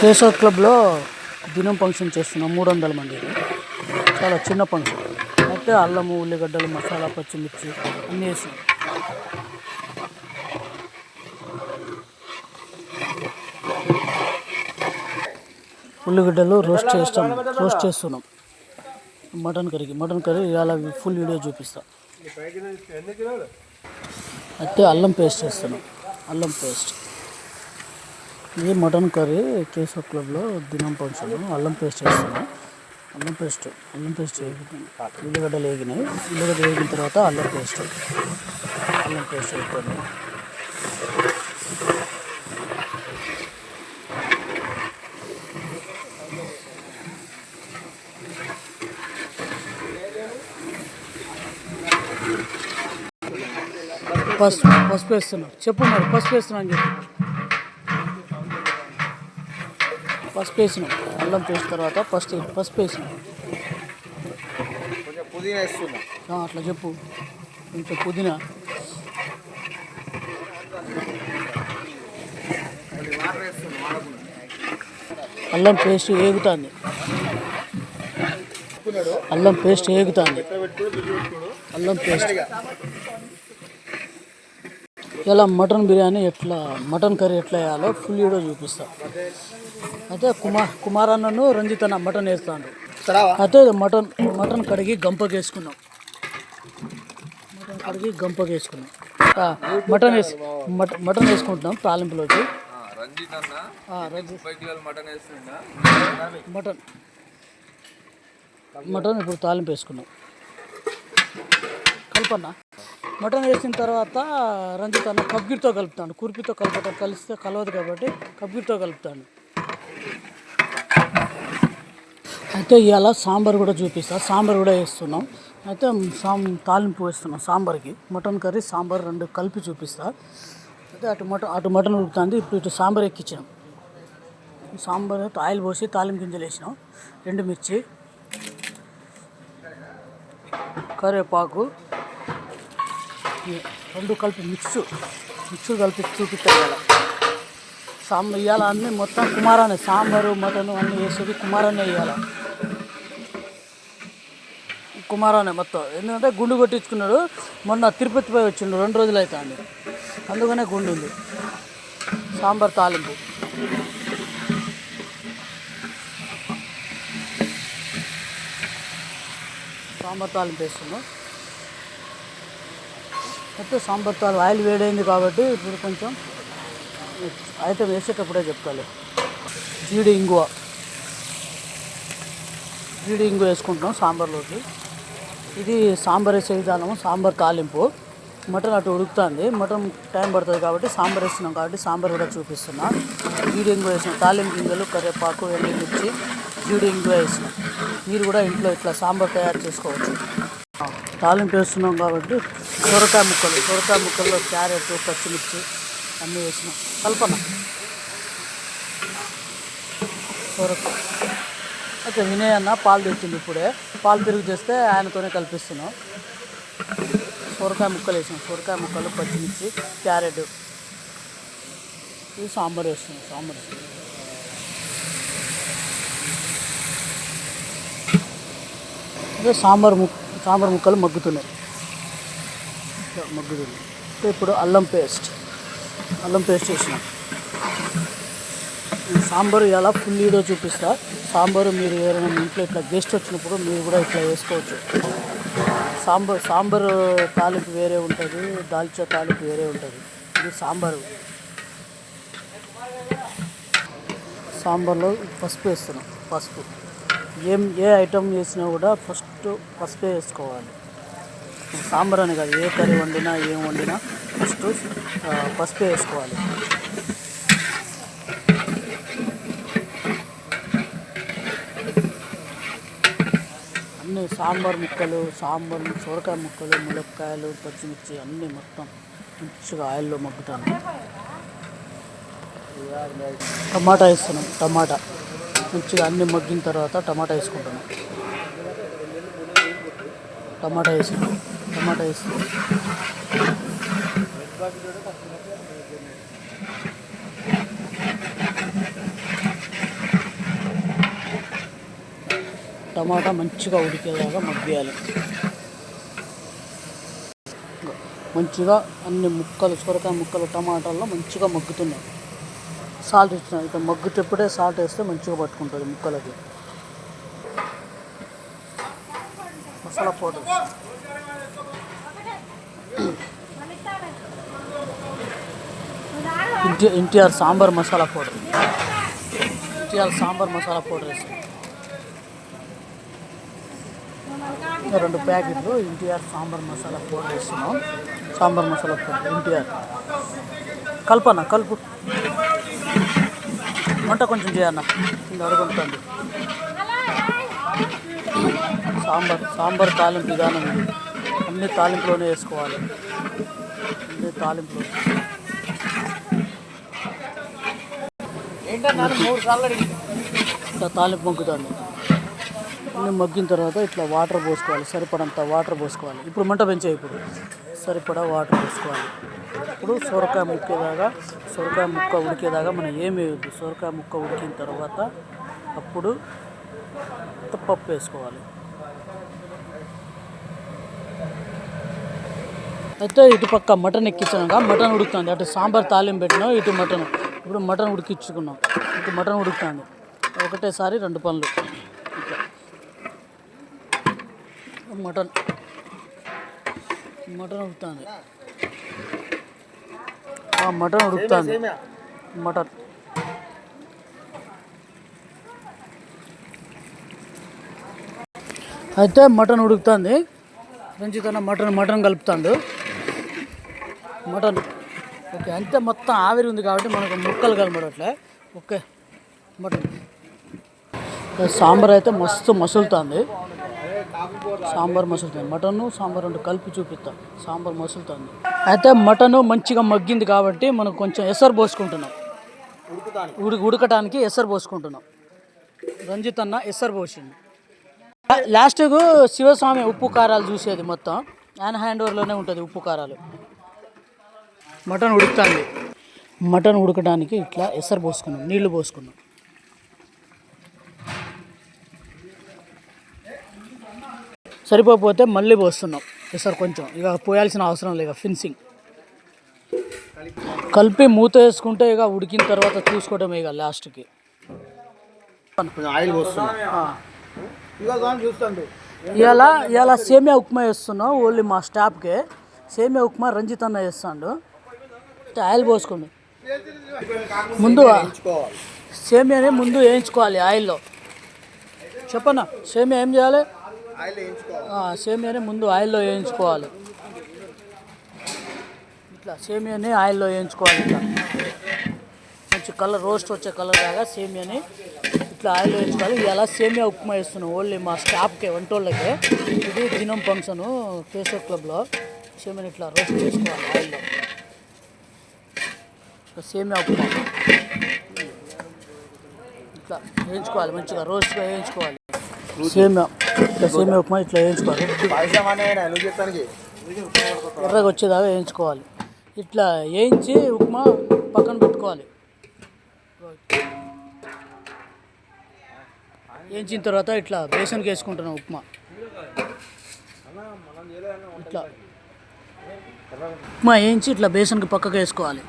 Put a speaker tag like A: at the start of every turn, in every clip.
A: కేశవ్ క్లబ్లో దినం ఫంక్షన్ చేస్తున్నాం 300 మందికి. చాలా చిన్న ఫంక్షన్ అయితే అల్లము ఉల్లిగడ్డలు మసాలా పచ్చిమిర్చి అన్నీ వేసినాం. ఉల్లిగడ్డలు రోస్ట్ చేస్తున్నాం. మటన్ కర్రీ ఇలా ఫుల్ వీడియో చూపిస్తా. అయితే అల్లం పేస్ట్ చేస్తున్నాం. అల్లం పేస్ట్ ఇది మటన్ కర్రీ కేశవ్ క్లబ్లో దినం ఫంక్షన్. అల్లం పేస్ట్ వేస్తున్నాం. అల్లం పేస్ట్ ఉల్లిగడ్డలు వేగినాయి. ఉల్లిగడ్డ వేగిన తర్వాత అల్లం పేస్ట్ వేసుకోండి. పసుపు వేస్తున్నాం. చెప్పు మరి పసుపు వేస్తున్నా అని చెప్పి. పసుపు వేసినాం. అల్లం పేస్ట్ తర్వాత పసుపు వేసినాం. అట్లా చెప్పు. కొంచెం పుదీనా, అల్లం పేస్ట్ ఏగుతుంది. అల్లం పేస్ట్ ఇలా మటన్ కర్రీ ఎట్లా వేయాలో ఫుల్ వీడియో చూపిస్తా. అయితే కుమారన్నను రంజితన్న మటన్ వేస్తాను. అయితే మటన్ కడిగి గంపకేసుకున్నాం. మటన్ వేసుకుంటున్నాం తాలింపులోకి. మటన్ ఇప్పుడు తాలింపు వేసుకున్నాం. కలపన్నా. మటన్ వేసిన తర్వాత రంజిత్ అన్న కబ్గిరితో కలుపుతాను. కుర్పితో కలిస్తే కలవదు కాబట్టి కబ్గిరితో కలుపుతాను. అయితే ఇవాళ సాంబార్ కూడా చూపిస్తా. సాంబార్ కూడా వేస్తున్నాం. అయితే తాలింపు వేస్తున్నాం సాంబార్కి. మటన్ కర్రీ సాంబార్ రెండు కలిపి చూపిస్తా. అయితే అటు మటన్ ఉడుకుతుంది. ఇటు సాంబార్ ఎక్కించాం. సాంబార్ ఆయిల్ పోసి తాలింపు గింజలు వేసినాం. ఎండుమిర్చి, కరివేపాకు రెండు కలిపి మిక్స్ కలిపి చూపిస్తాను. ఇవాళ ఇవాళ అన్నీ మొత్తం కుమారానే. సాంబారు మటన్ అన్నీ వేసేది కుమారానే ఇవాళ. కుమారానే మొత్తం. ఎందుకంటే గుండు కొట్టించుకున్నాడు. మొన్న తిరుపతి పోయి వచ్చిండు. 2 రోజులు అవుతుంది. అందుకనే గుండు ఉంది. సాంబార్ తాలింపు వేస్తున్నాం. అయితే సాంబార్ తాలింపు ఆయిల్ వేడైంది కాబట్టి ఇప్పుడు కొంచెం ఐటమ్ వేసేటప్పుడే చెప్తాను. జీడి ఇంగువ వేసుకుంటున్నాం సాంబార్లోకి. ఇది సాంబార్ వేసే విధానం. సాంబార్ తాలింపు. మటన్ అటు ఉడుకుతుంది. మటన్ టైం పడుతుంది కాబట్టి సాంబార్ వేస్తున్నాం కాబట్టి సాంబార్ కూడా చూపిస్తున్నా. జీడి ఇంగువ వేసినాం. తాలింపు గింజలు, కరివేపాకు, ఎండుమిర్చి, జీడి ఇంగువ వేసినాం. మీరు కూడా ఇంట్లో ఇట్లా సాంబార్ తయారు చేసుకోవచ్చు. తాలింపు వేస్తున్నాం కాబట్టి సొరకాయ ముక్కల్లో క్యారెట్, పచ్చిమిర్చి అన్నీ వేసినాం. కల్పన సొరకాయ. అయితే వినయ్ అన్న పాలు తెచ్చింది ఇప్పుడే. పాలు పెరుగు చేస్తే ఆయనతోనే కల్పిస్తున్నాం. సొరకాయ ముక్కలు వేసినాం. సొరకాయ ముక్కలు, పచ్చిమిర్చి, క్యారెట్. ఇది సాంబార్ వేస్తున్నాం. సాంబార్ ముక్కలు మగ్గుతున్నాయి. ఇప్పుడు అల్లం పేస్ట్ వేసినాం. సాంబారు ఇలా ఫుల్ వీడియో చూపిస్తా. సాంబారు మీరు ఎవరైనా ఇంట్లో ఇట్లా గెస్ట్ వచ్చినప్పుడు మీరు కూడా ఇట్లా వేసుకోవచ్చు. సాంబారు తాలింపు వేరే ఉంటుంది, దాల్చా తాలింపు వేరే ఉంటుంది. ఇది సాంబార్లో పసుపు వేస్తున్నాం. ఏ ఐటమ్ వేసినా కూడా ఫస్ట్ పసుపే వేసుకోవాలి. సాంబార్ అని కాదు, ఏ కర్రీ వండినా ఏం వండినా ఫస్ట్ పసుపే వేసుకోవాలి. అన్నీ సాంబార్ ముక్కలు, సొరకాయ ముక్కలు, ములక్కాయలు, పచ్చిమిర్చి అన్నీ మొత్తం మంచిగా ఆయిల్లో మగ్గుతాను. టమాటా వేస్తున్నాం. మంచిగా అన్నీ మగ్గిన తర్వాత టమాటా వేసుకుంటున్నాం. టమాటా వేసి టమాటా మంచిగా ఉడికేలాగా మగ్గియాలి. మంచిగా అన్ని ముక్కలు, సొరకాయ ముక్కలు టమాటాల్లో మంచిగా మగ్గుతున్నాయి. సాల్ట్ ఇచ్చిన ఇక మగ్గుతేప్పుడే సాల్ట్ వేస్తే మంచిగా పట్టుకుంటుంది ముక్కలకి. Masala powder NTR sambar masala powder, NTR sambar masala powder వేస్తాం. 2 ప్యాకెట్లు ఎన్టీఆర్ సాంబార్ మసాలా పౌడర్ వేస్తున్నాం. సాంబార్ మసాలా పౌడర్ ఎన్టీఆర్. కలుపు వంట కొంచెం చేయన్న, ఇంకా అడుగుతుంది. సాంబార్ తాలింపు విధానం ఇది. అన్ని తాలింపులోనే వేసుకోవాలి. అన్ని తాలింపులో ఇట్లా తాలింపు మగ్గుతుంది. అన్నీ మగ్గిన తర్వాత ఇట్లా వాటర్ పోసుకోవాలి. సరిపడంత వాటర్ పోసుకోవాలి. ఇప్పుడు మంట పెంచే, ఇప్పుడు సరిపడా వాటర్ పోసుకోవాలి. ఇప్పుడు సొరకాయ ముక్క ఉడికేదాకా మనం ఏమి వేయద్దు. సొరకాయ ముక్క ఉడికిన తర్వాత అప్పుడు పప్పు వేసుకోవాలి. అయితే ఇటు పక్క మటన్ ఎక్కించాక మటన్ ఉడుకుతుంది. అటు సాంబార్ తాలింపు పెట్టినాం, ఇటు మటన్. ఇప్పుడు మటన్ ఉడికించుకున్నాం. ఇటు మటన్ ఉడుకుతుంది. ఒకటేసారి 2 పనులు. మటన్ ఉడుకుతుంది. మటన్ ఉడుకుతుంది. మటన్ అయితే మటన్ ఉడుకుతుంది. రంజిత్ మటన్ కలుపుతాడు. Mutton okay. అంతే, మొత్తం ఆవిరి ఉంది కాబట్టి మనకు ముక్కలు కలపడట్లే. ఓకే. మటన్ సాంబార్ అయితే మస్తు మసులుతుంది. మటన్ సాంబార్ 2 కలిపి చూపిస్తాం. సాంబార్ మసులుతుంది. అయితే మటన్ మంచిగా మగ్గింది కాబట్టి మనం కొంచెం ఎసరు పోసుకుంటున్నాం. ఉడకటానికి ఎసరు పోసుకుంటున్నాం. రంజిత్ అన్న ఎసరు పోసింది. లాస్ట్కు శివస్వామి ఉప్పు కారాలు చూసేది మొత్తం ఆయన హ్యాండ్ ఓవర్లోనే ఉంటుంది. ఉప్పు కారాలు. మటన్ ఉడుకుతుంది. మటన్ ఉడకడానికి ఇట్లా ఎసరు పోసుకున్నాం, నీళ్లు పోసుకున్నాం. సరిపోతే మళ్ళీ పోస్తున్నాం ఎసరు కొంచెం. ఇక పోయాల్సిన అవసరం లేదు. ఫినిషింగ్ కలిపి మూత వేసుకుంటే ఇక ఉడికిన తర్వాత చూసుకోవడమే. ఇక లాస్ట్కి
B: ఆయిల్ పోస్తున్నాం.
A: ఇలా సేమియా ఉప్మా వేస్తున్నాం. ఓన్లీ మా స్టాఫ్కే సేమియా ఉప్మా రంజిత్ అన్న వేస్తాడు. ఆయిల్ పోసుకోండి. ముందు సేమియాని ముందు వేయించుకోవాలి ఆయిల్లో. చెప్పన్నా, సేమియా ఏం చేయాలి? సేమియాని ముందు ఆయిల్లో వేయించుకోవాలి. ఇట్లా సేమియాని ఆయిల్లో వేయించుకోవాలి. ఇట్లా మంచి కలర్, రోస్ట్ వచ్చే కలర్ లాగా సేమియాని ఇట్లా ఆయిల్లో వేయించుకోవాలి. ఇలా సేమియా ఉప్మా వేస్తున్నాం ఓన్లీ మా స్టాఫ్కే, వంటోళ్ళకే. ఇది దినం ఫంక్షను కేశవ్ క్లబ్లో. సేమియాని ఇట్లా రోస్ట్ చేసుకోవాలి ఆయిల్లో. సేమియా ఉప్మా ఇట్లా వేయించుకోవాలి. మంచిగా రోస్ట్గా వేయించుకోవాలి. సేమియా ఉప్మా ఇట్లా వేయించుకోవాలి. ఎర్రగా వచ్చేదాకా వేయించుకోవాలి. ఇట్లా వేయించి ఉప్మా పక్కన పెట్టుకోవాలి. వేయించిన తర్వాత ఇట్లా బేసన్కి వేసుకుంటున్నాం ఉప్మా. ఇట్లా ఉప్మా వేయించి ఇట్లా బేసన్కి పక్కకు వేసుకోవాలి.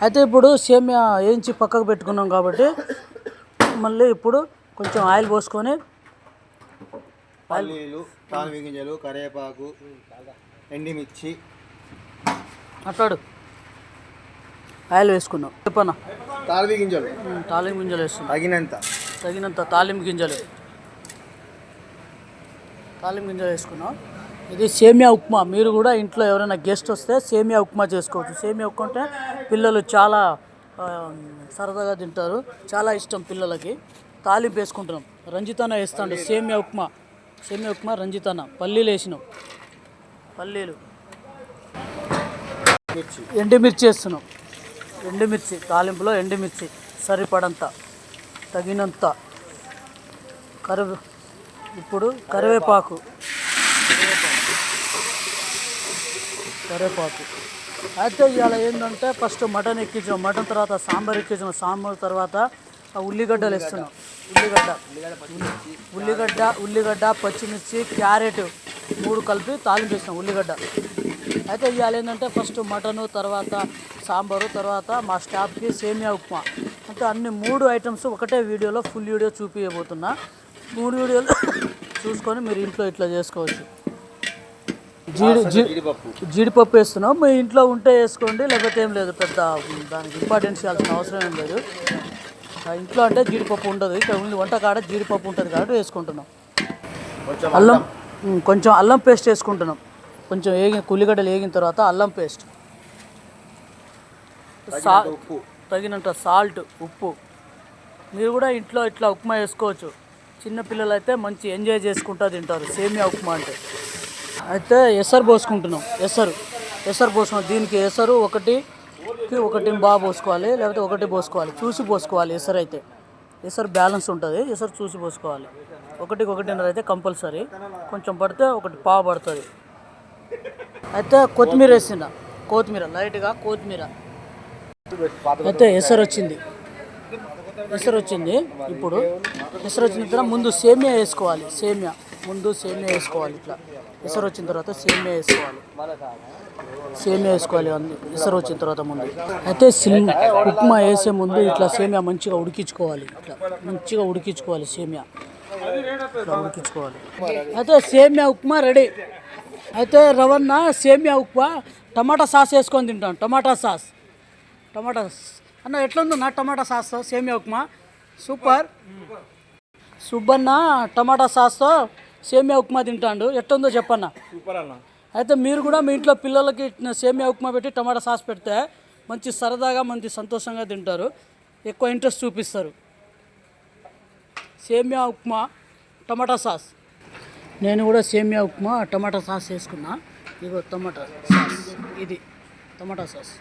A: అయితే ఇప్పుడు సేమియా వేయించి పక్కకు పెట్టుకున్నాం కాబట్టి మళ్ళీ ఇప్పుడు కొంచెం ఆయిల్ పోసుకొని
B: పల్లీలు, తాలింపు గింజలు, కరివేపాకు, ఎండిమిర్చి
A: అట్లాడు ఆయిల్ వేసుకున్నాం. చెప్పన్నా,
B: తాలింపు
A: గింజలు వేస్తున్నాం. తగినంత తాలింపు గింజలు వేసుకున్నాం. ఇది సేమియా ఉప్మా. మీరు కూడా ఇంట్లో ఎవరైనా గెస్ట్ వస్తే సేమియా ఉప్మా చేసుకోవచ్చు. సేమియా ఉప్మా అంటే పిల్లలు చాలా సరదాగా తింటారు, చాలా ఇష్టం పిల్లలకి. తాలింపు వేసుకుంటున్నాం. రంజితన్న వేస్తాడు సేమియా ఉప్మా రంజితన్న. పల్లీలు వేసినాం. పల్లీలు, ఎండుమిర్చి వేస్తున్నాం. ఎండుమిర్చి తాలింపులో ఎండుమిర్చి సరిపడంత, తగినంత. ఇప్పుడు కరివేపాకు అయితే ఇవాళ ఏంటంటే ఫస్ట్ మటన్ ఎక్కించాం. మటన్ తర్వాత సాంబార్ ఎక్కించాం. సాంబార్ తర్వాత ఉల్లిగడ్డలు వేస్తున్నాం. ఉల్లిగడ్డ పచ్చిమిర్చి క్యారెట్ 3 కలిపి తాలింపు వేస్తున్నాం. ఉల్లిగడ్డ అయితే ఇవాళ ఏంటంటే ఫస్ట్ మటను, తర్వాత సాంబారు, తర్వాత మా స్టాఫ్కి సేమియా ఉప్మా, అంటే అన్ని 3 ఐటమ్స్ ఒకటే వీడియోలో ఫుల్ వీడియో చూపించబోతున్నా. 3 వీడియోలు చూసుకొని మీరు ఇంట్లో ఇట్లా చేసుకోవచ్చు. జీడిపప్పు వేస్తున్నాం. మీ ఇంట్లో ఉంటే వేసుకోండి, లేకపోతే ఏం లేదు, పెద్ద దానికి ఇంపార్టెన్స్ ఇవ్వాల్సిన అవసరం ఏం లేదు. ఇంట్లో అంటే జీడిపప్పు ఉండదు, ఇక్కడ ఉంది వంటకాడ జీడిపప్పు ఉంటుంది కాబట్టి వేసుకుంటున్నాం. కొంచెం అల్లం పేస్ట్ వేసుకుంటున్నాం. కొంచెం ఉల్లిగడ్డలు వేగిన తర్వాత అల్లం పేస్ట్, తగినంత సాల్ట్, ఉప్పు. మీరు కూడా ఇంట్లో ఇట్లా ఉప్మా వేసుకోవచ్చు. చిన్నపిల్లలు అయితే మంచి ఎంజాయ్ చేసుకుంటూ తింటారు సేమియా ఉప్మా అంటే. అయితే ఎసరు పోసుకుంటున్నాం. ఎసరు పోసుకున్నాం. దీనికి ఎసరు ఒకటి బాగా పోసుకోవాలి, లేకపోతే ఒకటి పోసుకోవాలి, చూసి పోసుకోవాలి. ఎసరు బ్యాలెన్స్ ఉంటుంది, ఎసరు చూసి పోసుకోవాలి. 1-1.5 అయితే కంపల్సరీ, కొంచెం పడితే 1 పావు పడుతుంది. అయితే కొత్తిమీర వేసిన, లైట్గా కొత్తిమీర. అయితే ఎసరు వచ్చింది. ఇప్పుడు ఎసరు వచ్చిన తర్వాత ముందు సేమియా వేసుకోవాలి. ఇట్లా ఎసరు వచ్చిన తర్వాత సేమియా వేసుకోవాలి. అన్ని ఎసరు వచ్చిన తర్వాత ముందు అయితే ఉప్మా వేసే ముందు ఇట్లా సేమియా మంచిగా ఉడికించుకోవాలి. సేమియా ఇట్లా ఉడికించుకోవాలి. అయితే సేమియా ఉప్మా రెడీ. అయితే రవణ సేమియా ఉప్మా టమాటా సాస్ వేసుకొని తింటాం. టమాటా సాస్ అన్న ఎట్లుందన్నా టమాటా సాస్ సేమియా ఉప్మా? సూపర్. సుబ్బన్న టమాటా సాస్తో సేమియా ఉప్మా తింటాడు. ఎట్లుందో చెప్పన్న.
C: సూపర్ అన్న.
A: అయితే మీరు కూడా మీ ఇంట్లో పిల్లలకి సేమియా ఉప్మా పెట్టి టమాటా సాస్ పెడితే మంచి సరదాగా మంచి సంతోషంగా తింటారు, ఎక్కువ ఇంట్రెస్ట్ చూపిస్తారు. సేమియా ఉప్మా టమాటా సాస్. నేను కూడా సేమియా ఉప్మా టమాటా సాస్ వేసుకున్నా. ఇగో టమాటా సాస్, ఇది టమాటా సాస్.